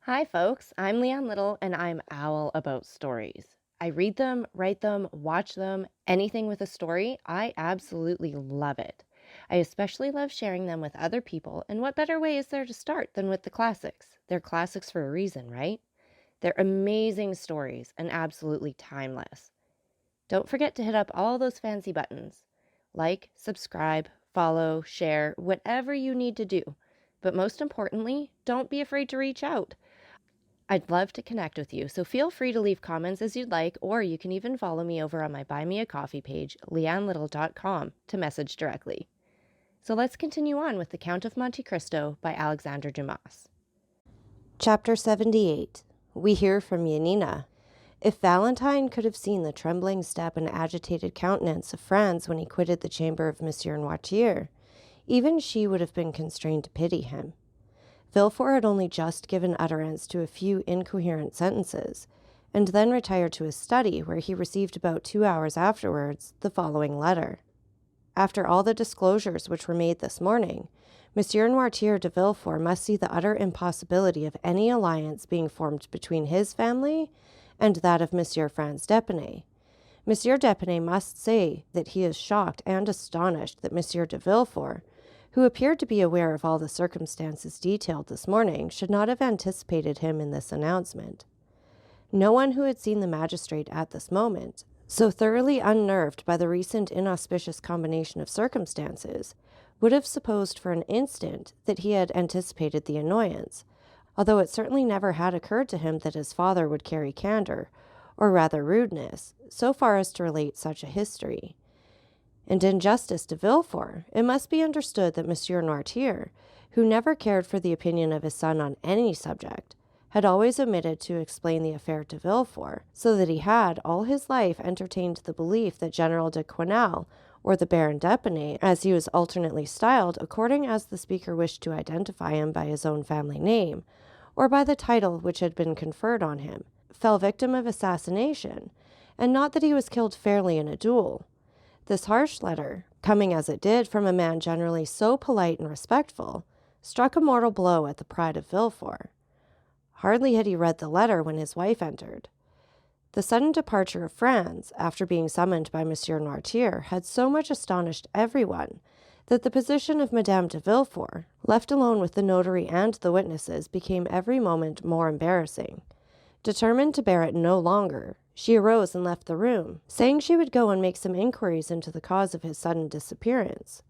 Hi, folks. I'm Leanne Little, and I'm owl about stories. I read them, write them, watch them, anything with a story. I absolutely love it. I especially love sharing them with other people, and what better way is there to start than with the classics? They're classics for a reason, right? They're amazing stories and absolutely timeless. Don't forget to hit up all those fancy buttons. Like, subscribe, follow, share, whatever you need to do. But most importantly, don't be afraid to reach out. I'd love to connect with you, so feel free to leave comments as you'd like, or you can even follow me over on my Buy Me a Coffee page, leannelittle.com, to message directly. So let's continue on with The Count of Monte Cristo by Alexandre Dumas. Chapter 78. We hear from Yanina. If Valentine could have seen the trembling step and agitated countenance of Franz when he quitted the chamber of Monsieur Noirtier, even she would have been constrained to pity him. Villefort had only just given utterance to a few incoherent sentences, and then retired to his study, where he received about 2 hours afterwards the following letter. After all the disclosures which were made this morning, Monsieur Noirtier de Villefort must see the utter impossibility of any alliance being formed between his family and that of Monsieur Franz d'Épinay. Monsieur d'Épinay must say that he is shocked and astonished that Monsieur de Villefort, who appeared to be aware of all the circumstances detailed this morning, should not have anticipated him in this announcement. No one who had seen the magistrate at this moment, so thoroughly unnerved by the recent inauspicious combination of circumstances, would have supposed for an instant that he had anticipated the annoyance, although it certainly never had occurred to him that his father would carry candor, or rather rudeness, so far as to relate such a history. And in justice to Villefort, it must be understood that Monsieur Noirtier, who never cared for the opinion of his son on any subject, had always omitted to explain the affair to Villefort, so that he had all his life entertained the belief that General de Quesnel, or the Baron d'Épinay, as he was alternately styled according as the speaker wished to identify him by his own family name, or by the title which had been conferred on him, fell victim of assassination, and not that he was killed fairly in a duel. This harsh letter, coming as it did from a man generally so polite and respectful, struck a mortal blow at the pride of Villefort. Hardly had he read the letter when his wife entered. The sudden departure of Franz, after being summoned by Monsieur Noirtier, had so much astonished everyone that the position of Madame de Villefort, left alone with the notary and the witnesses, became every moment more embarrassing. Determined to bear it no longer, she arose and left the room, saying she would go and make some inquiries into the cause of his sudden disappearance.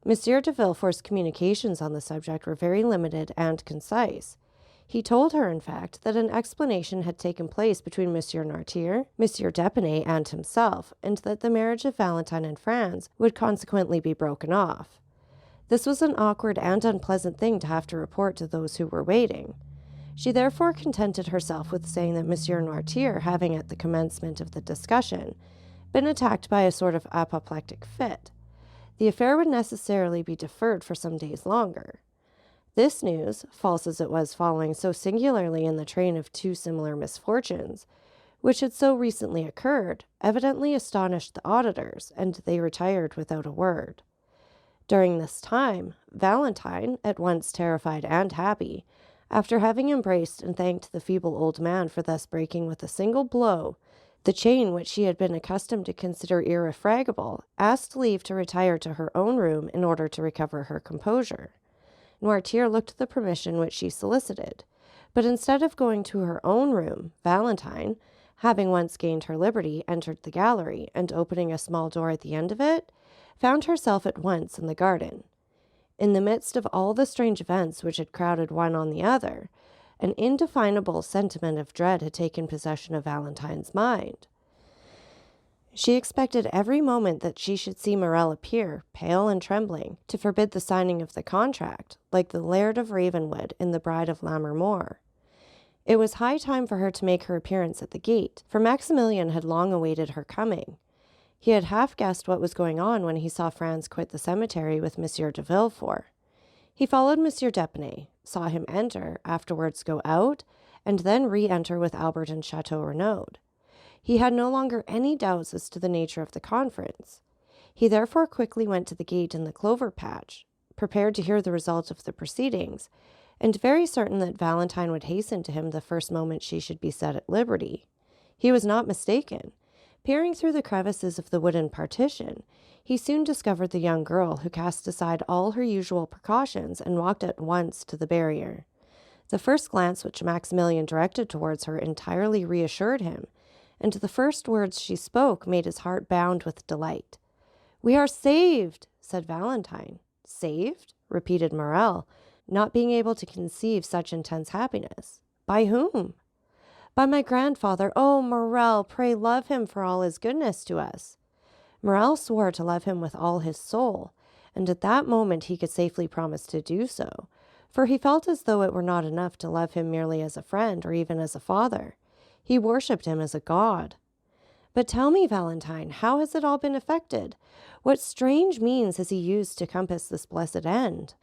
Monsieur de Villefort's communications on the subject were very limited and concise. He told her, in fact, that an explanation had taken place between Monsieur Noirtier, Monsieur d'Épinay, and himself, and that the marriage of Valentine and Franz would consequently be broken off. This was an awkward and unpleasant thing to have to report to those who were waiting. She therefore contented herself with saying that Monsieur Noirtier, having at the commencement of the discussion been attacked by a sort of apoplectic fit, the affair would necessarily be deferred for some days longer. This news, false as it was following so singularly in the train of two similar misfortunes, which had so recently occurred, evidently astonished the auditors, and they retired without a word. During this time, Valentine, at once terrified and happy, after having embraced and thanked the feeble old man for thus breaking with a single blow the chain which she had been accustomed to consider irrefragable, asked leave to retire to her own room in order to recover her composure. Noirtier looked the permission which she solicited, but instead of going to her own room, Valentine, having once gained her liberty, entered the gallery, and opening a small door at the end of it, found herself at once in the garden. In the midst of all the strange events which had crowded one on the other, an indefinable sentiment of dread had taken possession of Valentine's mind. She expected every moment that she should see Morrel appear, pale and trembling, to forbid the signing of the contract, like the Laird of Ravenwood in The Bride of Lammermoor. It was high time for her to make her appearance at the gate, for Maximilian had long awaited her coming. He had half guessed what was going on when he saw Franz quit the cemetery with Monsieur de Villefort. He followed Monsieur d'Épinay, saw him enter, afterwards go out, and then re-enter with Albert and Chateau Renaud. He had no longer any doubts as to the nature of the conference. He therefore quickly went to the gate in the clover patch, prepared to hear the result of the proceedings, and very certain that Valentine would hasten to him the first moment she should be set at liberty. He was not mistaken. Peering through the crevices of the wooden partition, he soon discovered the young girl, who cast aside all her usual precautions and walked at once to the barrier. The first glance which Maximilian directed towards her entirely reassured him, and the first words she spoke made his heart bound with delight. "We are saved," said Valentine. "Saved?" repeated Morrel, not being able to conceive such intense happiness. "By whom?" "By my grandfather. Oh, Morrel, pray love him for all his goodness to us." Morrel swore to love him with all his soul, and at that moment he could safely promise to do so, for he felt as though it were not enough to love him merely as a friend or even as a father. He worshipped him as a god. "But tell me, Valentine, how has it all been effected? What strange means has he used to compass this blessed end?"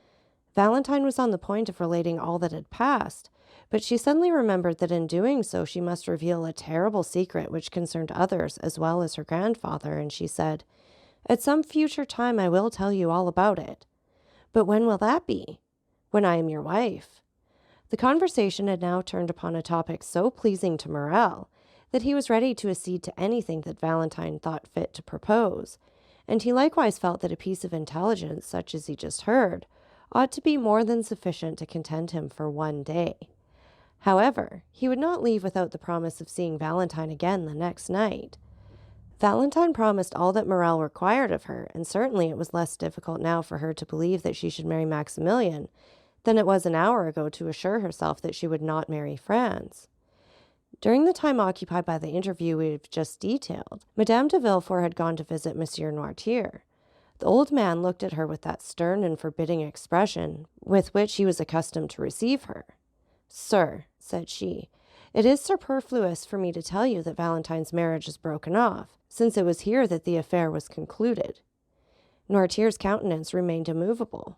Valentine was on the point of relating all that had passed, but she suddenly remembered that in doing so she must reveal a terrible secret which concerned others as well as her grandfather, and she said, "At some future time I will tell you all about it." "But when will that be?" "When I am your wife." The conversation had now turned upon a topic so pleasing to Morrel that he was ready to accede to anything that Valentine thought fit to propose, and he likewise felt that a piece of intelligence such as he just heard ought to be more than sufficient to content him for one day. However, he would not leave without the promise of seeing Valentine again the next night. Valentine promised all that Morrel required of her, and certainly it was less difficult now for her to believe that she should marry Maximilian than it was an hour ago to assure herself that she would not marry Franz. During the time occupied by the interview we have just detailed, Madame de Villefort had gone to visit Monsieur Noirtier. The old man looked at her with that stern and forbidding expression with which he was accustomed to receive her. "Sir," said she, "it is superfluous for me to tell you that Valentine's marriage is broken off, since it was here that the affair was concluded." Noirtier's countenance remained immovable.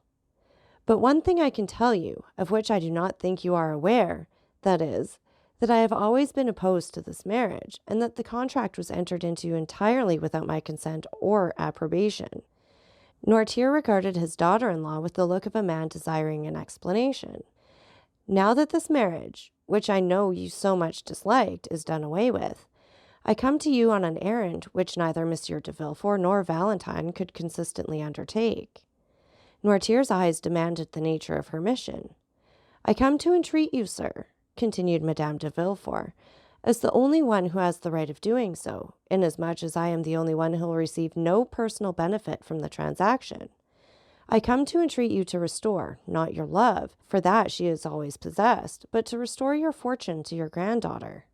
"But one thing I can tell you, of which I do not think you are aware, that is, that I have always been opposed to this marriage, and that the contract was entered into entirely without my consent or approbation." Noirtier regarded his daughter-in-law with the look of a man desiring an explanation. "Now that this marriage, which I know you so much disliked, is done away with, I come to you on an errand which neither Monsieur de Villefort nor Valentine could consistently undertake." Noirtier's eyes demanded the nature of her mission. "I come to entreat you, sir," continued Madame de Villefort, "as the only one who has the right of doing so, inasmuch as I am the only one who will receive no personal benefit from the transaction. I come to entreat you to restore, not your love, for that she has always possessed, but to restore your fortune to your granddaughter."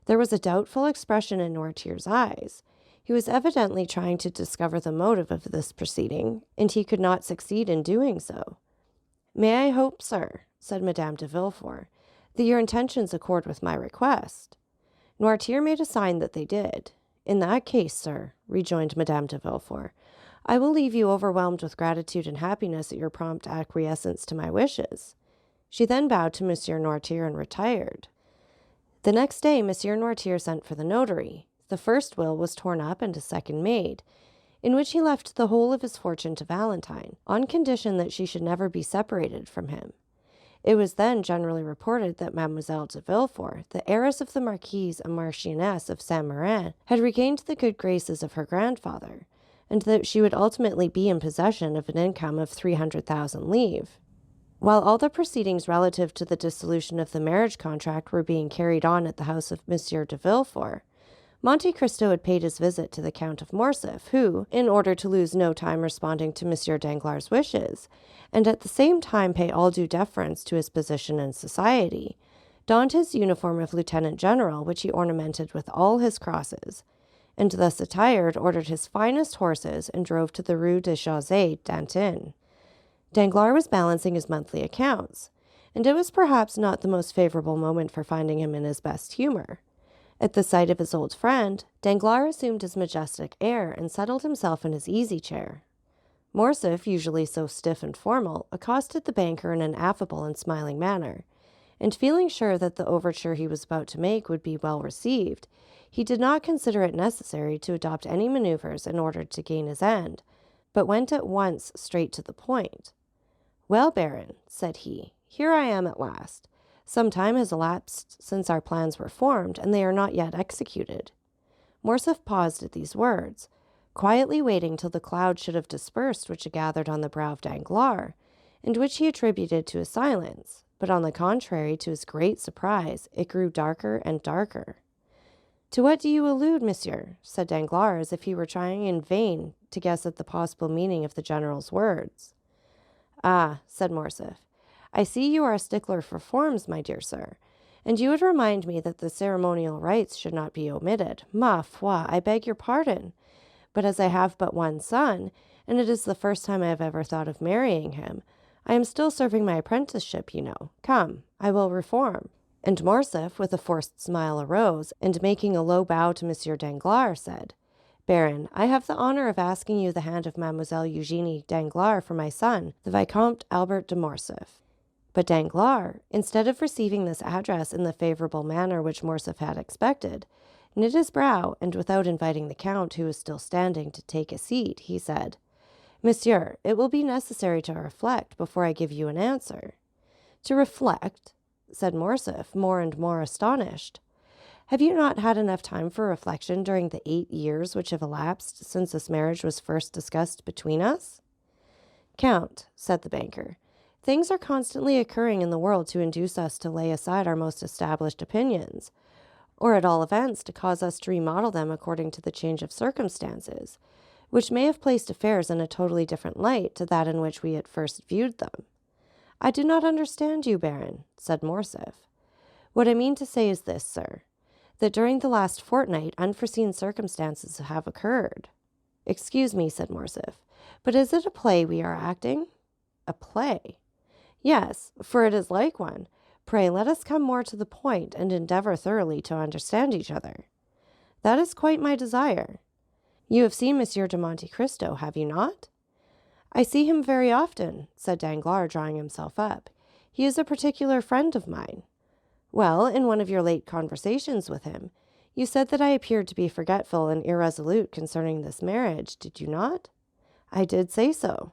There was a doubtful expression in Noirtier's eyes. He was evidently trying to discover the motive of this proceeding, and he could not succeed in doing so. "May I hope, sir," said Madame de Villefort, "that your intentions accord with my request?" Noirtier made a sign that they did. "In that case, sir," rejoined Madame de Villefort, "I will leave you overwhelmed with gratitude and happiness at your prompt acquiescence to my wishes." She then bowed to Monsieur Noirtier and retired. The next day Monsieur Noirtier sent for the notary. The first will was torn up and a second made, in which he left the whole of his fortune to Valentine, on condition that she should never be separated from him. It was then generally reported that Mademoiselle de Villefort, the heiress of the Marquise and Marchioness of Saint-Méran, had regained the good graces of her grandfather, and that she would ultimately be in possession of an income of 300,000 livres. While all the proceedings relative to the dissolution of the marriage contract were being carried on at the house of Monsieur de Villefort, Monte Cristo had paid his visit to the Count of Morcerf, who, in order to lose no time responding to Monsieur Danglars' wishes, and at the same time pay all due deference to his position in society, donned his uniform of lieutenant general, which he ornamented with all his crosses, and thus attired ordered his finest horses and drove to the Rue de José d'Antin. Danglars was balancing his monthly accounts, and it was perhaps not the most favorable moment for finding him in his best humor. At the sight of his old friend, Danglars assumed his majestic air and settled himself in his easy-chair. Morcerf, usually so stiff and formal, accosted the banker in an affable and smiling manner, and feeling sure that the overture he was about to make would be well received, he did not consider it necessary to adopt any maneuvers in order to gain his end, but went at once straight to the point. "Well, Baron," said he, Here I am at last. Some time has elapsed since our plans were formed, and they are not yet executed." Morcerf paused at these words, quietly waiting till the cloud should have dispersed which had gathered on the brow of Danglars, and which he attributed to his silence, but on the contrary, to his great surprise, it grew darker and darker. "To what do you allude, monsieur?" said Danglars, as if he were trying in vain to guess at the possible meaning of the general's words. "Ah," said Morcerf, "I see you are a stickler for forms, my dear sir, and you would remind me that the ceremonial rites should not be omitted. Ma foi, I beg your pardon. But as I have but one son, and it is the first time I have ever thought of marrying him, I am still serving my apprenticeship, you know. Come, I will reform." And Morcerf, with a forced smile, arose, and making a low bow to Monsieur Danglars, said, "Baron, I have the honor of asking you the hand of Mademoiselle Eugenie Danglars for my son, the Vicomte Albert de Morcerf." But Danglars, instead of receiving this address in the favorable manner which Morcerf had expected, knit his brow, and without inviting the count, who was still standing, to take a seat, he said, "Monsieur, it will be necessary to reflect before I give you an answer." "To reflect?" said Morcerf, more and more astonished. "Have you not had enough time for reflection during the 8 years which have elapsed since this marriage was first discussed between us?" "Count," said the banker, "things are constantly occurring in the world to induce us to lay aside our most established opinions, or at all events to cause us to remodel them according to the change of circumstances, which may have placed affairs in a totally different light to that in which we at first viewed them." "I do not understand you, Baron," said Morcerf. "What I mean to say is this, sir, that during the last fortnight unforeseen circumstances have occurred." "Excuse me," said Morcerf, "but is it a play we are acting?" "A play?" "Yes, for it is like one. Pray let us come more to the point, and endeavor thoroughly to understand each other." "That is quite my desire." "You have seen Monsieur de Monte Cristo, have you not?" "I see him very often," said Danglars, drawing himself up. "He is a particular friend of mine." "Well, in one of your late conversations with him, you said that I appeared to be forgetful and irresolute concerning this marriage, did you not?" "I did say so."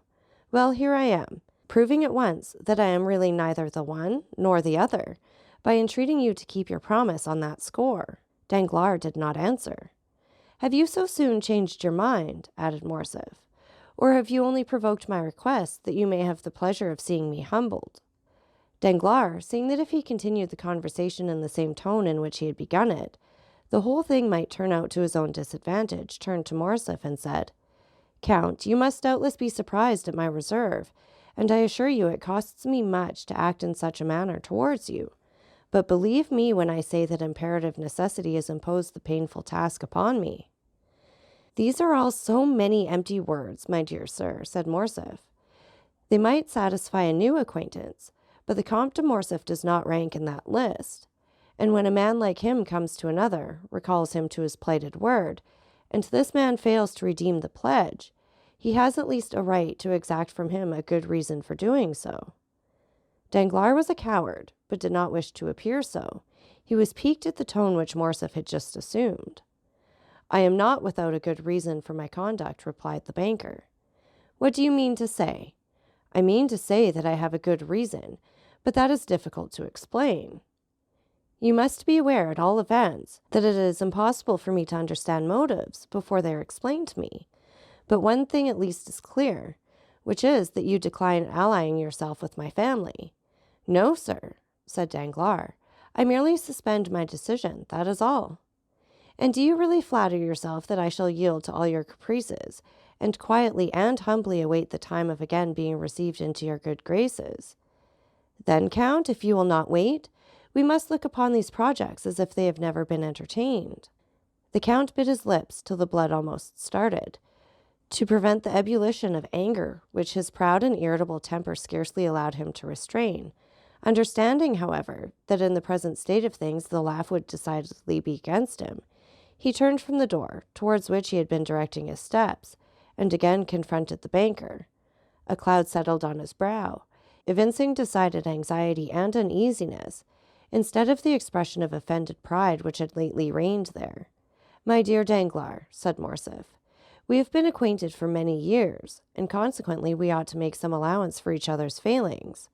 "Well, here I am, proving at once that I am really neither the one nor the other, by entreating you to keep your promise on that score." Danglars did not answer. "Have you so soon changed your mind?" added Morcerf. "Or have you only provoked my request that you may have the pleasure of seeing me humbled?" Danglars, seeing that if he continued the conversation in the same tone in which he had begun it, the whole thing might turn out to his own disadvantage, turned to Morcerf and said, "Count, you must doubtless be surprised at my reserve, and I assure you it costs me much to act in such a manner towards you. But believe me when I say that imperative necessity has imposed the painful task upon me." "These are all so many empty words, my dear sir," said Morcerf. "They might satisfy a new acquaintance, but the Comte de Morcerf does not rank in that list. And when a man like him comes to another, recalls him to his plighted word, and this man fails to redeem the pledge, he has at least a right to exact from him a good reason for doing so." Danglars was a coward, but did not wish to appear so. He was piqued at the tone which Morcerf had just assumed. "I am not without a good reason for my conduct," replied the banker. "What do you mean to say?" "I mean to say that I have a good reason, but that is difficult to explain." "You must be aware, at all events, that it is impossible for me to understand motives before they are explained to me. But one thing at least is clear, which is that you decline allying yourself with my family." "No, sir," said Danglars. "I merely suspend my decision, that is all." "And do you really flatter yourself that I shall yield to all your caprices, and quietly and humbly await the time of again being received into your good graces?" "Then, Count, if you will not wait, we must look upon these projects as if they have never been entertained." The Count bit his lips till the blood almost started, to prevent the ebullition of anger which his proud and irritable temper scarcely allowed him to restrain. Understanding, however, that in the present state of things the laugh would decidedly be against him, he turned from the door, towards which he had been directing his steps, and again confronted the banker. A cloud settled on his brow, evincing decided anxiety and uneasiness, instead of the expression of offended pride which had lately reigned there. "My dear Danglars," said Morcerf, "we have been acquainted for many years, and consequently we ought to make some allowance for each other's failings.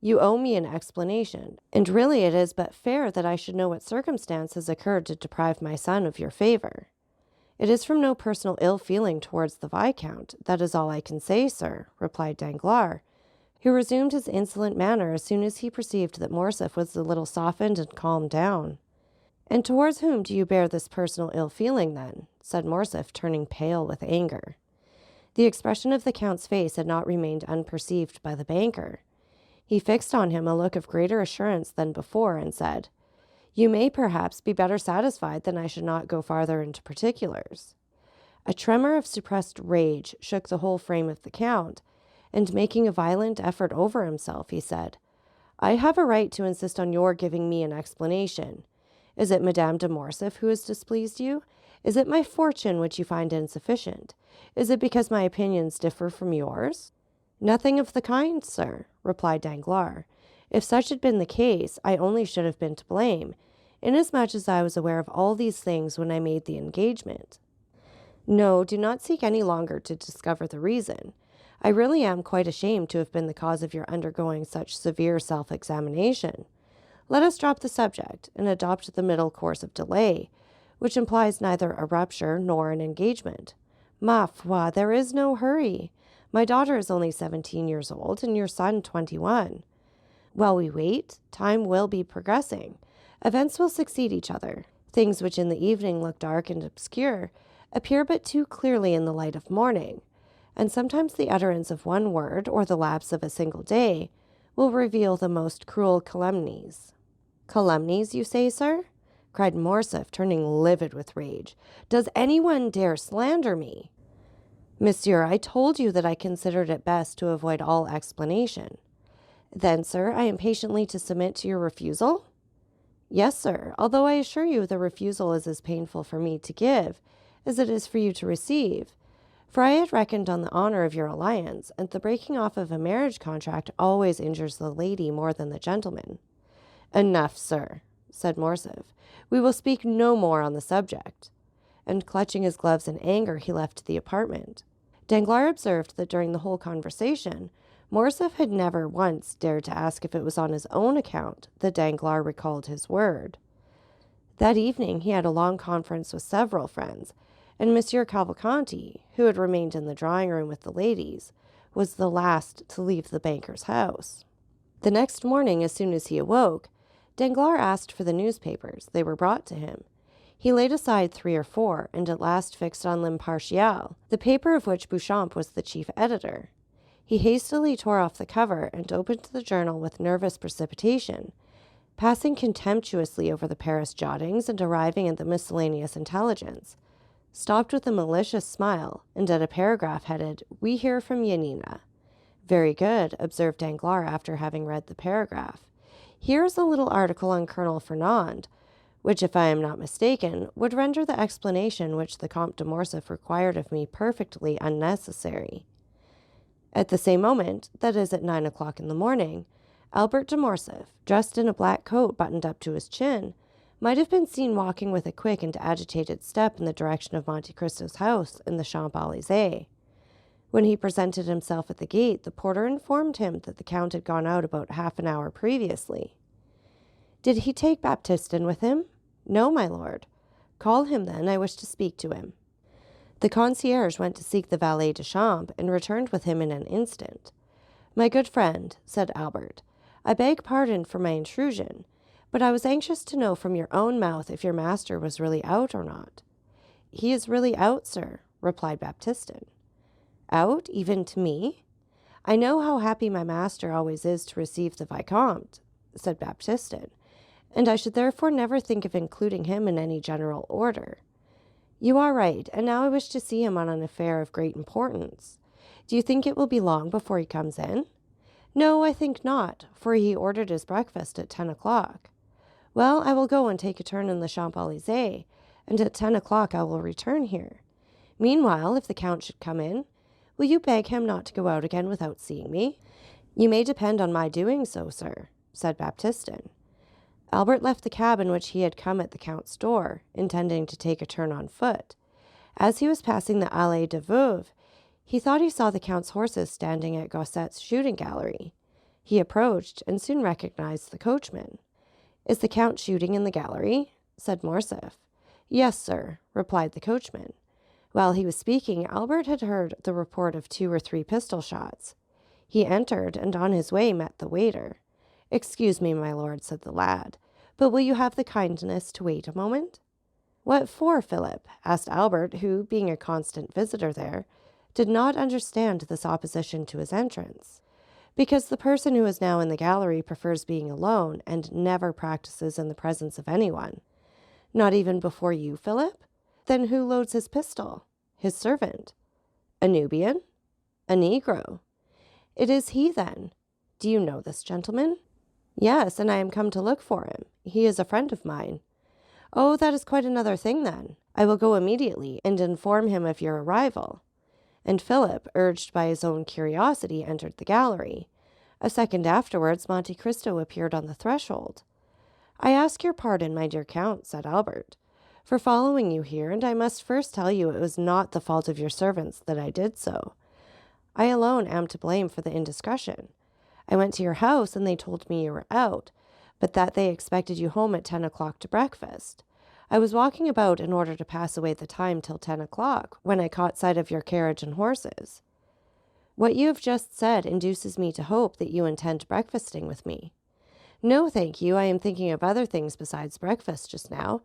You owe me an explanation, and really it is but fair that I should know what circumstance has occurred to deprive my son of your favor. It is from no personal ill feeling towards the Viscount, that is all I can say, sir, replied Danglars, who resumed his insolent manner as soon as he perceived that Morcerf was a little softened and calmed down. And towards whom do you bear this personal ill feeling, then? Said Morcerf, turning pale with anger. The expression of the Count's face had not remained unperceived by the banker. He fixed on him a look of greater assurance than before, and said, "You may, perhaps, be better satisfied than I should not go farther into particulars." A tremor of suppressed rage shook the whole frame of the Count, and making a violent effort over himself, he said, "I have a right to insist on your giving me an explanation. Is it Madame de Morcerf who has displeased you? Is it my fortune which you find insufficient? Is it because my opinions differ from yours?" "Nothing of the kind, sir," replied Danglars. "If such had been the case, I only should have been to blame, inasmuch as I was aware of all these things when I made the engagement. No, do not seek any longer to discover the reason. I really am quite ashamed to have been the cause of your undergoing such severe self-examination. Let us drop the subject, and adopt the middle course of delay, which implies neither a rupture nor an engagement. Ma foi, there is no hurry. My daughter is only 17 years old, and your son 21. While we wait, time will be progressing. Events will succeed each other. Things which in the evening look dark and obscure appear but too clearly in the light of morning, and sometimes the utterance of one word, or the lapse of a single day, will reveal the most cruel calumnies." "Calumnies, you say, sir?" cried Morcerf, turning livid with rage. "Does anyone dare slander me?" "Monsieur, I told you that I considered it best to avoid all explanation." "Then, sir, I am patiently to submit to your refusal?" "Yes, sir, although I assure you the refusal is as painful for me to give as it is for you to receive, for I had reckoned on the honor of your alliance, and the breaking off of a marriage contract always injures the lady more than the gentleman." "Enough, sir," said Morcerf. "We will speak no more on the subject." And clutching his gloves in anger, he left the apartment. Danglars observed that during the whole conversation, Morcerf had never once dared to ask if it was on his own account that Danglars recalled his word. That evening he had a long conference with several friends, and Monsieur Cavalcanti, who had remained in the drawing-room with the ladies, was the last to leave the banker's house. The next morning, as soon as he awoke, Danglars asked for the newspapers. They were brought to him. He laid aside 3 or 4, and at last fixed on L'Impartial, the paper of which Beauchamp was the chief editor. He hastily tore off the cover and opened the journal with nervous precipitation, passing contemptuously over the Paris jottings and arriving at the miscellaneous intelligence, stopped with a malicious smile, and at a paragraph headed, "We hear from Yanina." "Very good," observed Danglars after having read the paragraph. "Here is a little article on Colonel Fernand, which, if I am not mistaken, would render the explanation which the Comte de Morcerf required of me perfectly unnecessary." At the same moment, that is at 9 o'clock in the morning, Albert de Morcerf, dressed in a black coat buttoned up to his chin, might have been seen walking with a quick and agitated step in the direction of Monte Cristo's house in the Champs-Élysées. When he presented himself at the gate, the porter informed him that the Count had gone out about half an hour previously. "Did he take Baptistin with him?" "No, my lord." "Call him, then. I wish to speak to him." The concierge went to seek the valet de chambre and returned with him in an instant. "My good friend," said Albert, "I beg pardon for my intrusion, but I was anxious to know from your own mouth if your master was really out or not." "He is really out, sir," replied Baptistin. "Out, even to me? I know how happy my master always is to receive the Vicomte," said Baptistin, "and I should therefore never think of including him in any general order." "You are right, and now I wish to see him on an affair of great importance. Do you think it will be long before he comes in?" "No, I think not, for he ordered his breakfast at 10 o'clock. "Well, I will go and take a turn in the Champs-Élysées, and at 10 o'clock I will return here. Meanwhile, if the Count should come in, will you beg him not to go out again without seeing me?" "You may depend on my doing so, sir," said Baptistin. Albert left the cab in which he had come at the Count's door, intending to take a turn on foot. As he was passing the Allée des Veuves, he thought he saw the Count's horses standing at Gosset's shooting gallery. He approached and soon recognized the coachman. "Is the Count shooting in the gallery?" said Morcerf. "Yes, sir," replied the coachman. While he was speaking, Albert had heard the report of 2 or 3 pistol shots. He entered, and on his way met the waiter. "Excuse me, my lord," said the lad, "but will you have the kindness to wait a moment?" "What for, Philip?" asked Albert, who, being a constant visitor there, did not understand this opposition to his entrance. "Because the person who is now in the gallery prefers being alone, and never practices in the presence of anyone." "Not even before you, Philip? Then who loads his pistol?" "His servant." "A Nubian?" "A Negro." "It is he, then. Do you know this gentleman?" "Yes, and I am come to look for him. He is a friend of mine." "Oh, that is quite another thing, then. I will go immediately and inform him of your arrival." And Philip, urged by his own curiosity, entered the gallery. A second afterwards, Monte Cristo appeared on the threshold. "I ask your pardon, my dear Count," said Albert, "for following you here, and I must first tell you it was not the fault of your servants that I did so. I alone am to blame for the indiscretion. I went to your house, and they told me you were out, but that they expected you home at 10 o'clock to breakfast. I was walking about in order to pass away the time till 10 o'clock, when I caught sight of your carriage and horses. What you have just said induces me to hope that you intend breakfasting with me." "No, thank you. I am thinking of other things besides breakfast just now.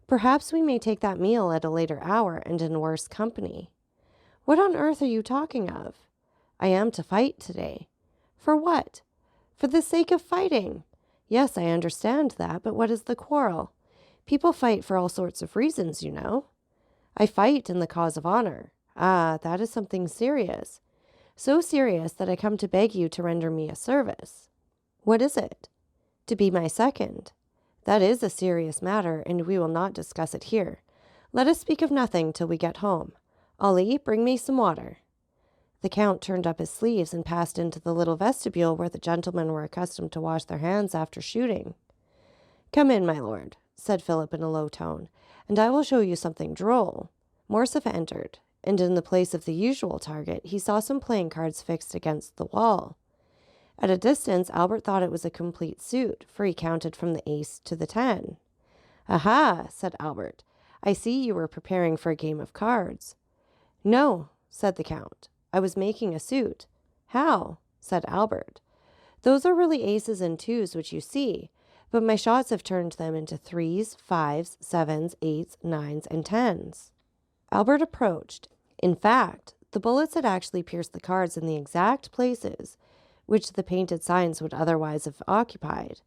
Perhaps we may take that meal at a later hour and in worse company." "What on earth are you talking of?" "I am to fight today." "For what?" "For the sake of fighting." "Yes, I understand that, but what is the quarrel? People fight for all sorts of reasons, you know." "I fight in the cause of honor." "Ah, that is something serious. So serious that I come to beg you to render me a service." "What is it?" "To be my second." "That is a serious matter, and we will not discuss it here. Let us speak of nothing till we get home. Ali, bring me some water." The Count turned up his sleeves and passed into the little vestibule where the gentlemen were accustomed to wash their hands after shooting. "Come in, my lord," said Philip in a low tone, "and I will show you something droll." Morcerf entered, and in the place of the usual target he saw some playing cards fixed against the wall. At a distance Albert thought it was a complete suit, for he counted from the ace to the 10. "Aha!" said Albert, "I see you were preparing for a game of cards." "No," said the Count, "I was making a suit." "How?" said Albert. "Those are really aces and 2s which you see, but my shots have turned them into 3s, 5s, 7s, 8s, 9s, and 10s. Albert approached. In fact, the bullets had actually pierced the cards in the exact places which the painted signs would otherwise have occupied,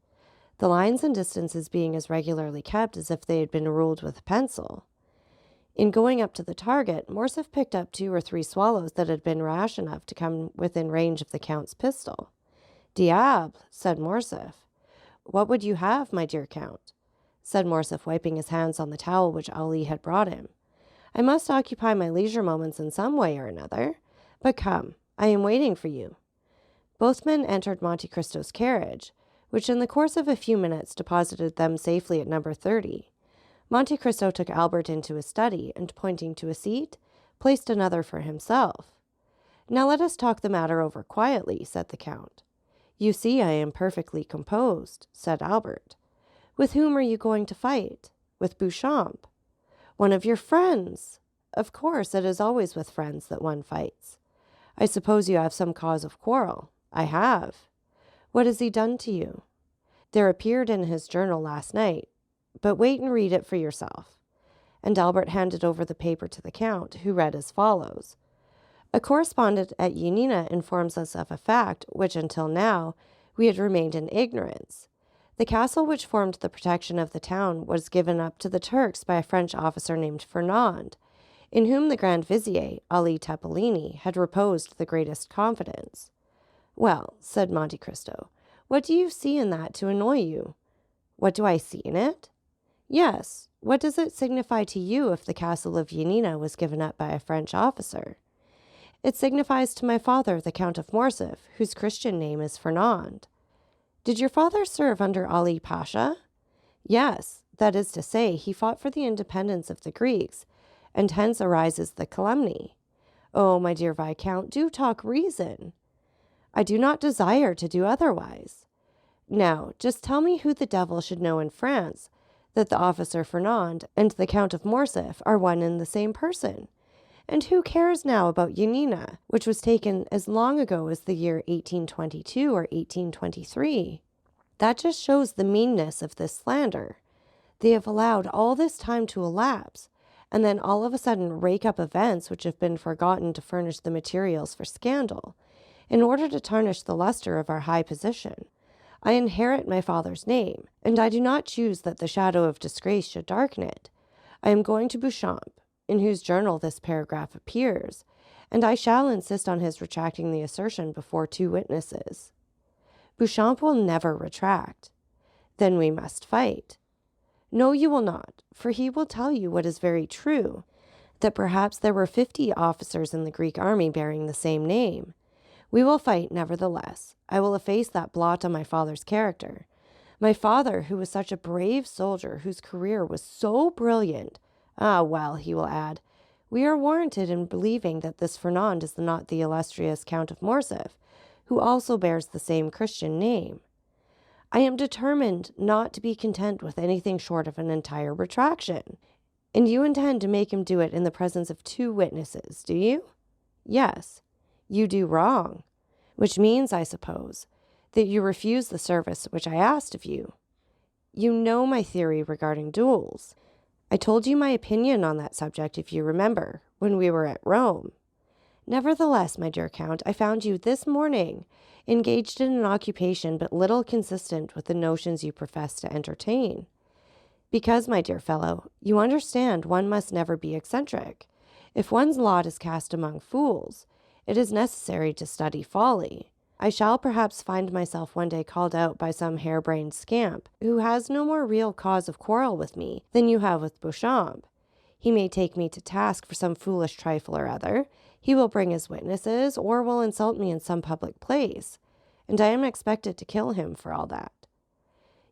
the lines and distances being as regularly kept as if they had been ruled with a pencil. In going up to the target, Morcerf picked up 2 or 3 swallows that had been rash enough to come within range of the Count's pistol. "Diable!" said Morcerf. "What would you have, my dear Count?" said Morcerf, wiping his hands on the towel which Ali had brought him. "I must occupy my leisure moments in some way or another. But come, I am waiting for you." Both men entered Monte Cristo's carriage, which in the course of a few minutes deposited them safely at number 30. Monte Cristo took Albert into his study, and pointing to a seat, placed another for himself. "Now let us talk the matter over quietly," said the Count. "You see I am perfectly composed," said Albert. "With whom are you going to fight?" "With Beauchamp." "One of your friends!" "Of course, it is always with friends that one fights." "I suppose you have some cause of quarrel." "I have." "What has he done to you?" "There appeared in his journal last night, but wait and read it for yourself." And Albert handed over the paper to the Count, who read as follows. "A correspondent at Yanina informs us of a fact which until now we had remained in ignorance. The castle which formed the protection of the town was given up to the Turks by a French officer named Fernand, in whom the Grand Vizier, Ali Tepelini, had reposed the greatest confidence." "Well," said Monte Cristo, "what do you see in that to annoy you?" "What do I see in it?" "Yes. What does it signify to you if the castle of Yanina was given up by a French officer?" "It signifies to my father, the Count of Morcerf, whose Christian name is Fernand." "Did your father serve under Ali Pasha?" "Yes, that is to say, he fought for the independence of the Greeks, and hence arises the calumny." "Oh, my dear Viscount, do talk reason." I do not desire to do otherwise. Now, just tell me who the devil should know in France that the officer Fernand and the Count of Morcerf are one and the same person. And who cares now about Yanina, which was taken as long ago as the year 1822 or 1823? That just shows the meanness of this slander. They have allowed all this time to elapse, and then all of a sudden rake up events which have been forgotten to furnish the materials for scandal, in order to tarnish the luster of our high position. I inherit my father's name, and I do not choose that the shadow of disgrace should darken it. I am going to Beauchamp, in whose journal this paragraph appears, and I shall insist on his retracting the assertion before 2 witnesses. Beauchamp will never retract. Then we must fight. No, you will not, for he will tell you what is very true, that perhaps there were 50 officers in the Greek army bearing the same name. We will fight nevertheless. I will efface that blot on my father's character. My father, who was such a brave soldier, whose career was so brilliant. Ah, well, he will add, we are warranted in believing that this Fernand is not the illustrious Count of Morcerf, who also bears the same Christian name. I am determined not to be content with anything short of an entire retraction. And you intend to make him do it in the presence of 2 witnesses, do you? Yes. You do wrong, which means, I suppose, that you refuse the service which I asked of you. You know my theory regarding duels. I told you my opinion on that subject, if you remember, when we were at Rome. Nevertheless, my dear Count, I found you this morning engaged in an occupation but little consistent with the notions you profess to entertain. Because, my dear fellow, you understand one must never be eccentric. If one's lot is cast among fools, it is necessary to study folly. I shall perhaps find myself one day called out by some harebrained scamp who has no more real cause of quarrel with me than you have with Beauchamp. He may take me to task for some foolish trifle or other. He will bring his witnesses, or will insult me in some public place, and I am expected to kill him for all that.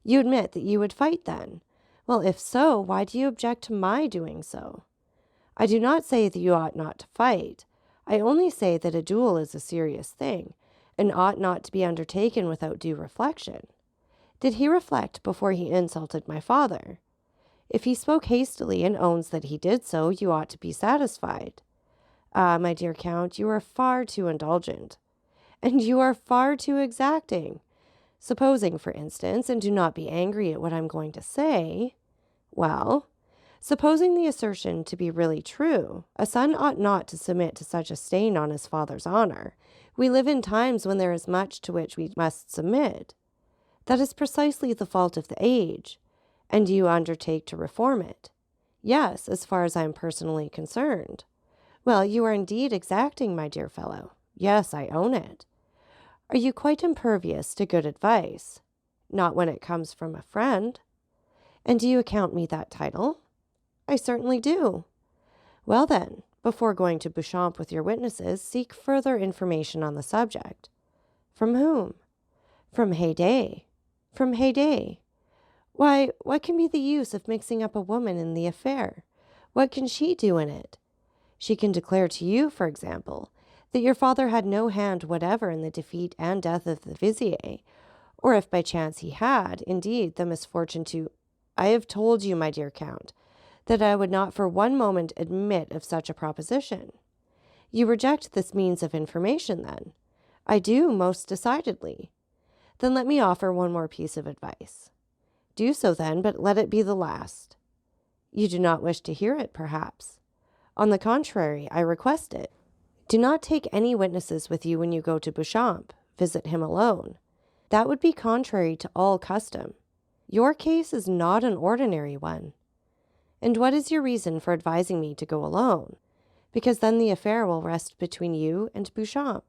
You admit that you would fight then? Well, if so, why do you object to my doing so? I do not say that you ought not to fight. I only say that a duel is a serious thing, and ought not to be undertaken without due reflection. Did he reflect before he insulted my father? If he spoke hastily and owns that he did so, you ought to be satisfied. Ah, my dear Count, you are far too indulgent, and you are far too exacting. Supposing, for instance, and do not be angry at what I'm going to say, well, supposing the assertion to be really true, a son ought not to submit to such a stain on his father's honor. We live in times when there is much to which we must submit. That is precisely the fault of the age, and you undertake to reform it. Yes, as far as I am personally concerned. Well, you are indeed exacting, my dear fellow. Yes, I own it. Are you quite impervious to good advice? Not when it comes from a friend. And do you account me that title? I certainly do. Well then, before going to Beauchamp with your witnesses, seek further information on the subject. From whom? From Haydée. From Haydée. Why, what can be the use of mixing up a woman in the affair? What can she do in it? She can declare to you, for example, that your father had no hand whatever in the defeat and death of the vizier, or if by chance he had, indeed, the misfortune to— I have told you, my dear Count, that I would not for one moment admit of such a proposition. You reject this means of information, then? I do, most decidedly. Then let me offer one more piece of advice. Do so then, but let it be the last. You do not wish to hear it, perhaps. On the contrary, I request it. Do not take any witnesses with you when you go to Beauchamp. Visit him alone. That would be contrary to all custom. Your case is not an ordinary one. And what is your reason for advising me to go alone? Because then the affair will rest between you and Beauchamp.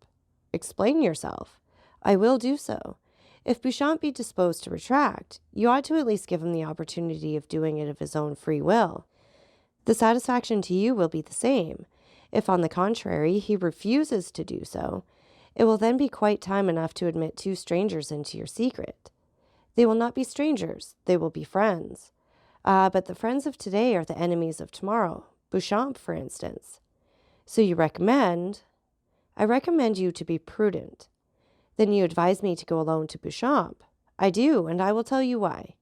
Explain yourself. I will do so. If Beauchamp be disposed to retract, you ought to at least give him the opportunity of doing it of his own free will. The satisfaction to you will be the same. If, on the contrary, he refuses to do so, it will then be quite time enough to admit 2 strangers into your secret. They will not be strangers, they will be friends. But the friends of today are the enemies of tomorrow, Beauchamp, for instance. So you recommend— I recommend you to be prudent. Then you advise me to go alone to Beauchamp. I do, and I will tell you why.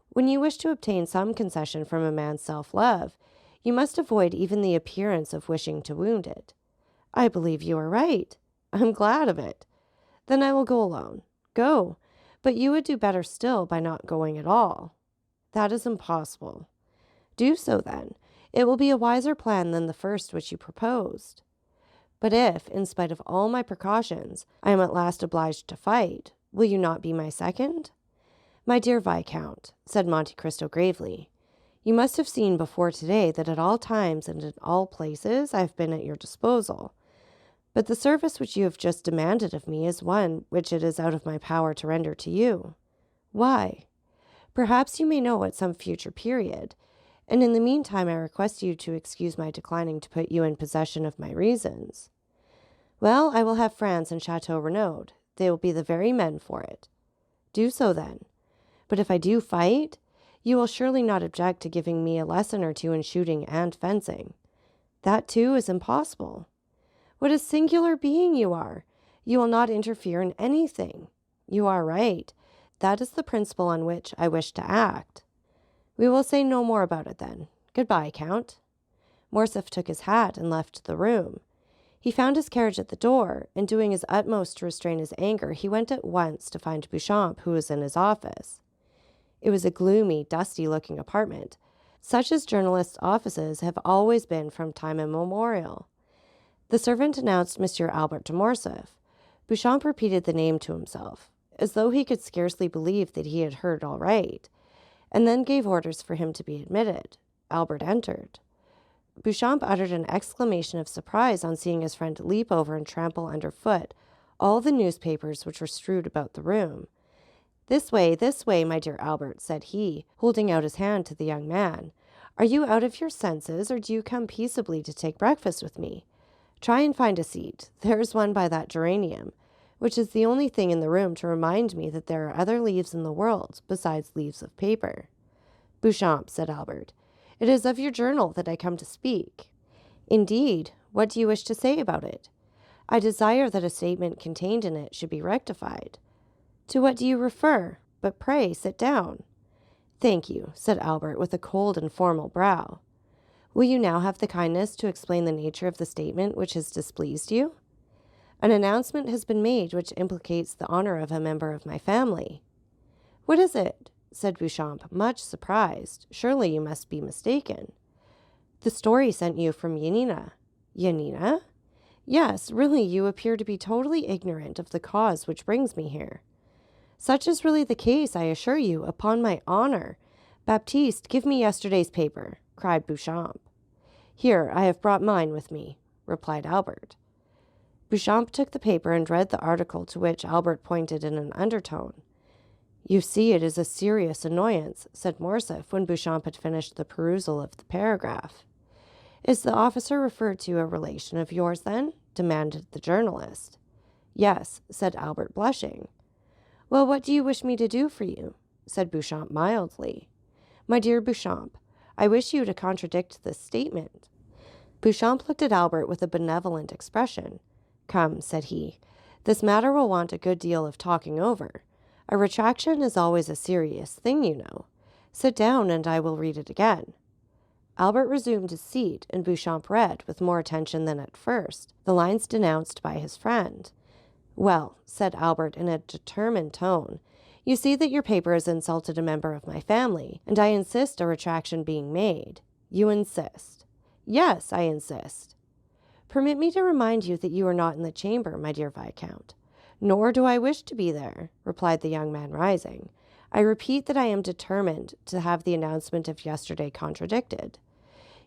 When you wish to obtain some concession from a man's self-love, you must avoid even the appearance of wishing to wound it. I believe you are right. I'm glad of it. Then I will go alone. Go. But you would do better still by not going at all. That is impossible. Do so then. It will be a wiser plan than the first which you proposed. But if, in spite of all my precautions, I am at last obliged to fight, will you not be my second? My dear Viscount, said Monte Cristo gravely, you must have seen before today that at all times and in all places I have been at your disposal. But the service which you have just demanded of me is one which it is out of my power to render to you. Why? Perhaps you may know at some future period, and in the meantime I request you to excuse my declining to put you in possession of my reasons. Well, I will have France and Chateau Renaud. They will be the very men for it. Do so then. But if I do fight, you will surely not object to giving me a lesson or two in shooting and fencing. That, too, is impossible. What a singular being you are! You will not interfere in anything. You are right. That is the principle on which I wish to act. We will say no more about it then. Goodbye, Count. Morcerf took his hat and left the room. He found his carriage at the door, and doing his utmost to restrain his anger, he went at once to find Beauchamp, who was in his office. It was a gloomy, dusty-looking apartment, such as journalists' offices have always been from time immemorial. The servant announced Monsieur Albert de Morcerf. Beauchamp repeated the name to himself, as though he could scarcely believe that he had heard aright, and then gave orders for him to be admitted. Albert entered. Beauchamp uttered an exclamation of surprise on seeing his friend leap over and trample underfoot all the newspapers which were strewed about the room. This way, my dear Albert," said he, holding out his hand to the young man. "Are you out of your senses, or do you come peaceably to take breakfast with me? Try and find a seat. There is one by that geranium, which is the only thing in the room to remind me that there are other leaves in the world besides leaves of paper." "Beauchamp," said Albert, "it is of your journal that I come to speak." "Indeed? What do you wish to say about it?" "I desire that a statement contained in it should be rectified." "To what do you refer? But pray sit down." "Thank you," said Albert with a cold and formal brow. "Will you now have the kindness to explain the nature of the statement which has displeased you?" "An announcement has been made which implicates the honor of a member of my family." "What is it?" said Beauchamp, much surprised. "Surely you must be mistaken." "The story sent you from Yanina." "Yanina?" "Yes, really you appear to be totally ignorant of the cause which brings me here." "Such is really the case, I assure you, upon my honor. Baptiste, give me yesterday's paper," cried Beauchamp. "Here, I have brought mine with me," replied Albert. Beauchamp took the paper and read the article, to which Albert pointed in an undertone. "You see it is a serious annoyance," said Morcerf, when Beauchamp had finished the perusal of the paragraph. "Is the officer referred to a relation of yours, then?" demanded the journalist. "Yes," said Albert, blushing. "Well, what do you wish me to do for you?" said Beauchamp mildly. "My dear Beauchamp, I wish you to contradict this statement." Beauchamp looked at Albert with a benevolent expression. "Come," said he, "this matter will want a good deal of talking over. A retraction is always a serious thing, you know. Sit down, and I will read it again." Albert resumed his seat, and Beauchamp read, with more attention than at first, the lines denounced by his friend. "Well," said Albert in a determined tone, "you see that your paper has insulted a member of my family, and I insist a retraction being made. You insist." "Yes, I insist." "Permit me to remind you that you are not in the chamber, my dear Viscount." "Nor do I wish to be there," replied the young man, rising. "I repeat that I am determined to have the announcement of yesterday contradicted."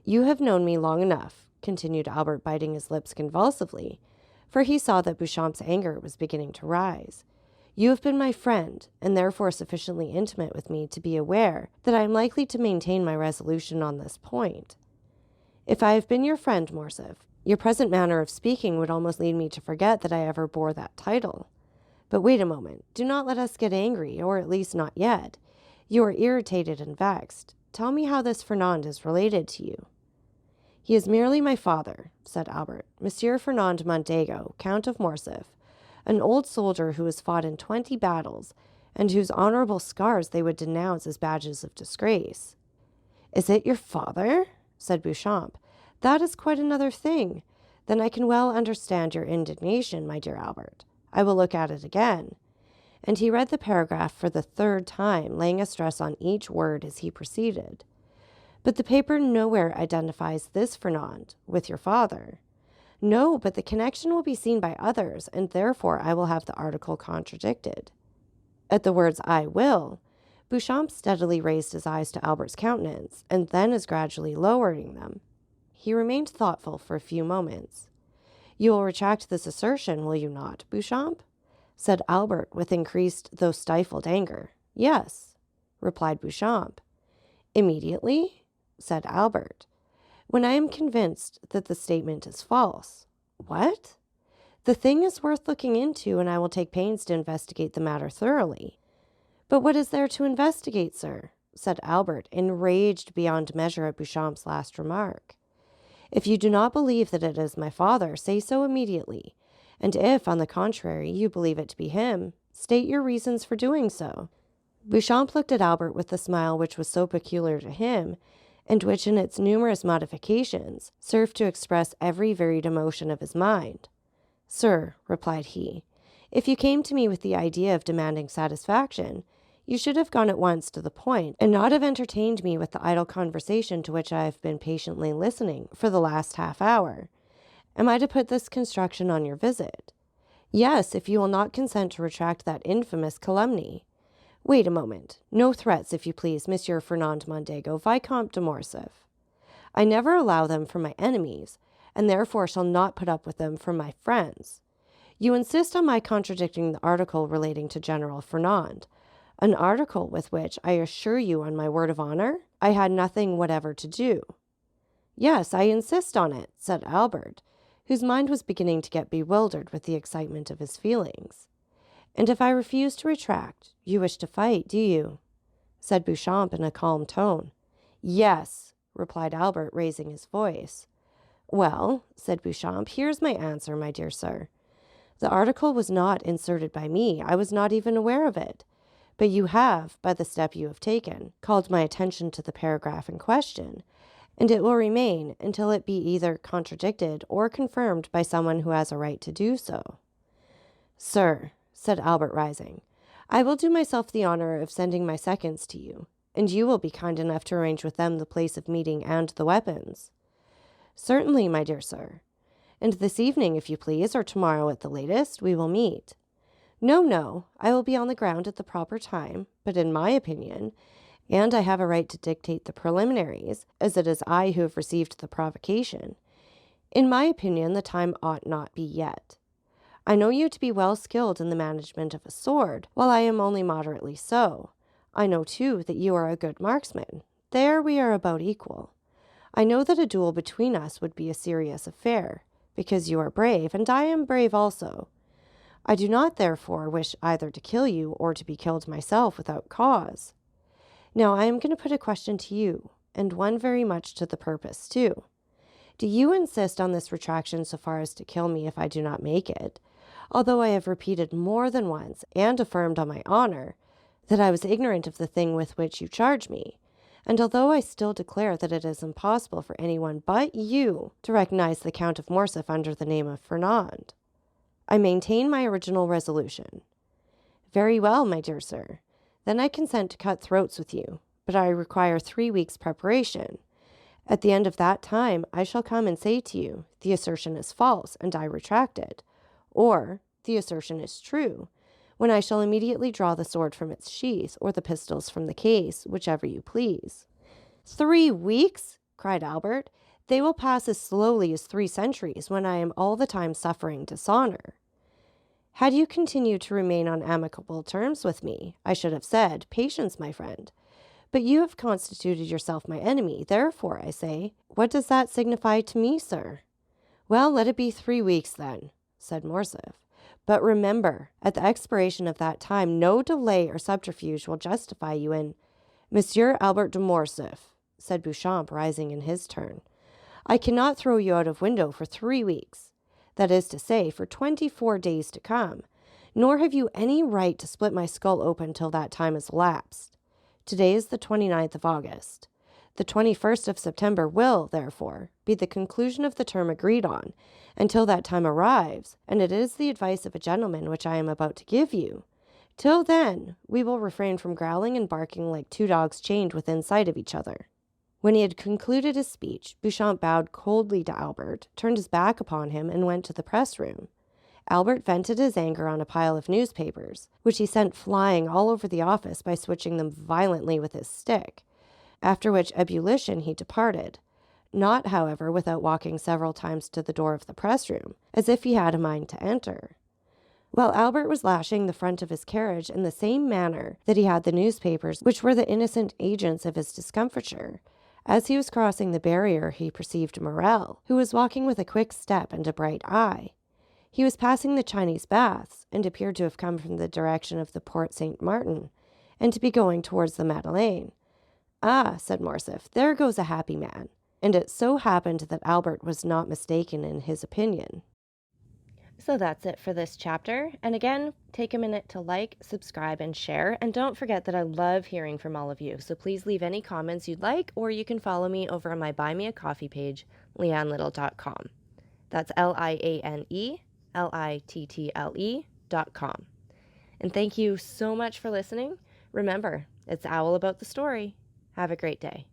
"You have known me long enough," continued Albert, biting his lips convulsively, for he saw that Beauchamp's anger was beginning to rise. "You have been my friend, and therefore sufficiently intimate with me to be aware that I am likely to maintain my resolution on this point." "If I have been your friend, Morcerf, your present manner of speaking would almost lead me to forget that I ever bore that title. But wait a moment. Do not let us get angry, or at least not yet. You are irritated and vexed. Tell me how this Fernand is related to you." "He is merely my father," said Albert. "Monsieur Fernand Mondego, Count of Morcerf, an old soldier who has fought in 20 battles, and whose honorable scars they would denounce as badges of disgrace. Is it your father? Said Beauchamp. That is quite another thing. Then I can well understand your indignation, my dear Albert. I will look at it again. And he read the paragraph for the third time, laying a stress on each word as he proceeded. But the paper nowhere identifies this Fernand with your father. No, but the connection will be seen by others, and therefore I will have the article contradicted. At the words I will, Beauchamp steadily raised his eyes to Albert's countenance, and then as gradually lowering them. He remained thoughtful for a few moments. You will retract this assertion, will you not, Beauchamp? Said Albert with increased though stifled anger. Yes, replied Beauchamp. Immediately? Said Albert. When I am convinced that the statement is false. What? The thing is worth looking into, and I will take pains to investigate the matter thoroughly. But what is there to investigate, sir? Said Albert, enraged beyond measure at Beauchamp's last remark. If you do not believe that it is my father, say so immediately. And if, on the contrary, you believe it to be him, state your reasons for doing so. Beauchamp looked at Albert with the smile which was so peculiar to him, and which in its numerous modifications served to express every varied emotion of his mind. Sir, replied he, if you came to me with the idea of demanding satisfaction, you should have gone at once to the point, and not have entertained me with the idle conversation to which I have been patiently listening for the last half-hour. Am I to put this construction on your visit? Yes, if you will not consent to retract that infamous calumny. Wait a moment. No threats, if you please, Monsieur Fernand Mondego, Vicomte de Morcerf. I never allow them from my enemies, and therefore shall not put up with them from my friends. You insist on my contradicting the article relating to General Fernand, an article with which, I assure you on my word of honor, I had nothing whatever to do. Yes, I insist on it, said Albert, whose mind was beginning to get bewildered with the excitement of his feelings. And if I refuse to retract, you wish to fight, do you? Said Beauchamp in a calm tone. Yes, replied Albert, raising his voice. Well, said Beauchamp, here's my answer, my dear sir. The article was not inserted by me. I was not even aware of it. But you have, by the step you have taken, called my attention to the paragraph in question, and it will remain until it be either contradicted or confirmed by someone who has a right to do so. Sir, said Albert, rising, I will do myself the honor of sending my seconds to you, and you will be kind enough to arrange with them the place of meeting and the weapons. Certainly, my dear sir. And this evening, if you please, or tomorrow at the latest, we will meet. No, I will be on the ground at the proper time, but in my opinion, and I have a right to dictate the preliminaries, as it is I who have received the provocation, in my opinion, the time ought not be yet. I know you to be well skilled in the management of a sword, while I am only moderately so. I know, too, that you are a good marksman. There we are about equal. I know that a duel between us would be a serious affair, because you are brave, and I am brave also. I do not, therefore, wish either to kill you or to be killed myself without cause. Now, I am going to put a question to you, and one very much to the purpose, too. Do you insist on this retraction so far as to kill me if I do not make it, although I have repeated more than once and affirmed on my honor that I was ignorant of the thing with which you charge me, and although I still declare that it is impossible for anyone but you to recognize the Count of Morcerf under the name of Fernand? I maintain my original resolution. Very well, my dear sir. Then I consent to cut throats with you, but I require 3 weeks' preparation. At the end of that time, I shall come and say to you, the assertion is false, and I retract it, or the assertion is true, when I shall immediately draw the sword from its sheath, or the pistols from the case, whichever you please. 3 weeks? Cried Albert. They will pass as slowly as 3 centuries, when I am all the time suffering dishonor. Had you continued to remain on amicable terms with me, I should have said, patience, my friend. But you have constituted yourself my enemy. Therefore, I say, what does that signify to me, sir? Well, let it be 3 weeks, then, said Morcerf. But remember, at the expiration of that time, no delay or subterfuge will justify you in— Monsieur Albert de Morcerf, said Beauchamp, rising in his turn. I cannot throw you out of window for 3 weeks. That is to say, for 24 days to come. nor have you any right to split my skull open till that time has elapsed. Today is the 29th of August. The 21st of September will, therefore, be the conclusion of the term agreed on, until that time arrives, and it is the advice of a gentleman which I am about to give you. Till then, we will refrain from growling and barking like two dogs chained within sight of each other." When he had concluded his speech, Beauchamp bowed coldly to Albert, turned his back upon him, and went to the press room. Albert vented his anger on a pile of newspapers, which he sent flying all over the office by switching them violently with his stick, after which ebullition he departed, not, however, without walking several times to the door of the press room, as if he had a mind to enter. While Albert was lashing the front of his carriage in the same manner that he had the newspapers which were the innocent agents of his discomfiture, as he was crossing the barrier he perceived Morel, who was walking with a quick step and a bright eye. He was passing the Chinese baths, and appeared to have come from the direction of the Porte Saint Martin, and to be going towards the Madeleine. "Ah," said Morcerf, "there goes a happy man." And it so happened that Albert was not mistaken in his opinion. So that's it for this chapter. And again, take a minute to like, subscribe, and share. And don't forget that I love hearing from all of you. So please leave any comments you'd like, or you can follow me over on my Buy Me a Coffee page, leannelittle.com. That's LIANELITTLE.com. And thank you so much for listening. Remember, it's Owl about the story. Have a great day.